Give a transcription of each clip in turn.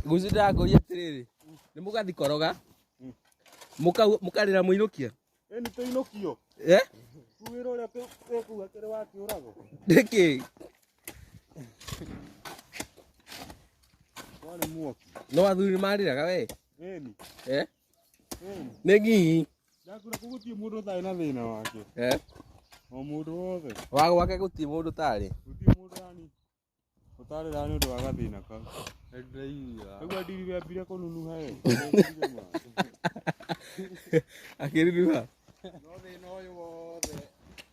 Gucira ngoria atiriri. Ni mugathi koroga. Mukarira muinukia. Ni tuinukio. Kuwira uria kuga kire wakiurago. Niki. Wale muoki. No athuri mariraga we. Eni. Negi. Ndakura kugutie mundu tari na thina wake. O mundu wothe. Wago wake gutie mundu tari. Gutie mundu rani. Utari rani undu wa gathina kau. Ndaiya. Agwa ndiri ya mbira kununuha we. Akiriruha. No thina uyu wothe.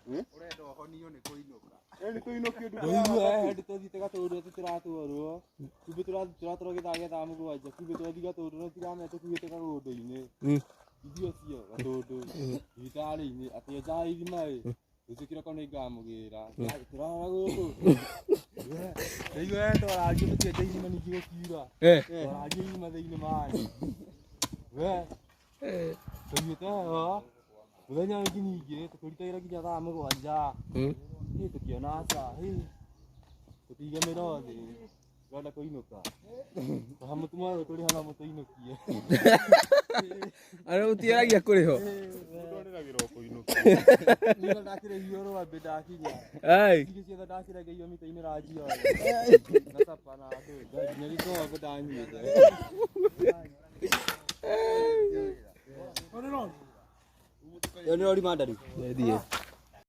Urenda uhonio ni kuinuka. Ni kuinukio ndu. Ndi tuthite gatundu tutiratwarwo. Kumbe turatwarwo githaga thaa mugwanja. Kumbe twathi gatundu no tigame tukuite kagundu-ini. Idio cio gatundu. Thibitari-ini ati nja ithima ri. Ucikira ko ni ngamugira. Turara guku. Ndaiyo twaragie tukiete ithima ningi gukiura. Twaragie ithima thiini mai. Tugiite ho. Muthenya wingi ningi tukuritagira nginya thaa mugwanja. Tukiona aca tutigemera thi twenda kuinuka mutumwa turi hana mutuinukie Ara utiaragia kuriho ndoreragira kuinuka ni ndakire hioro wa bedakinya igi cia ndakire ngeio mita-ini ranjio na tapana atu ni riko wa bedanyite Yo ni rori mandari thie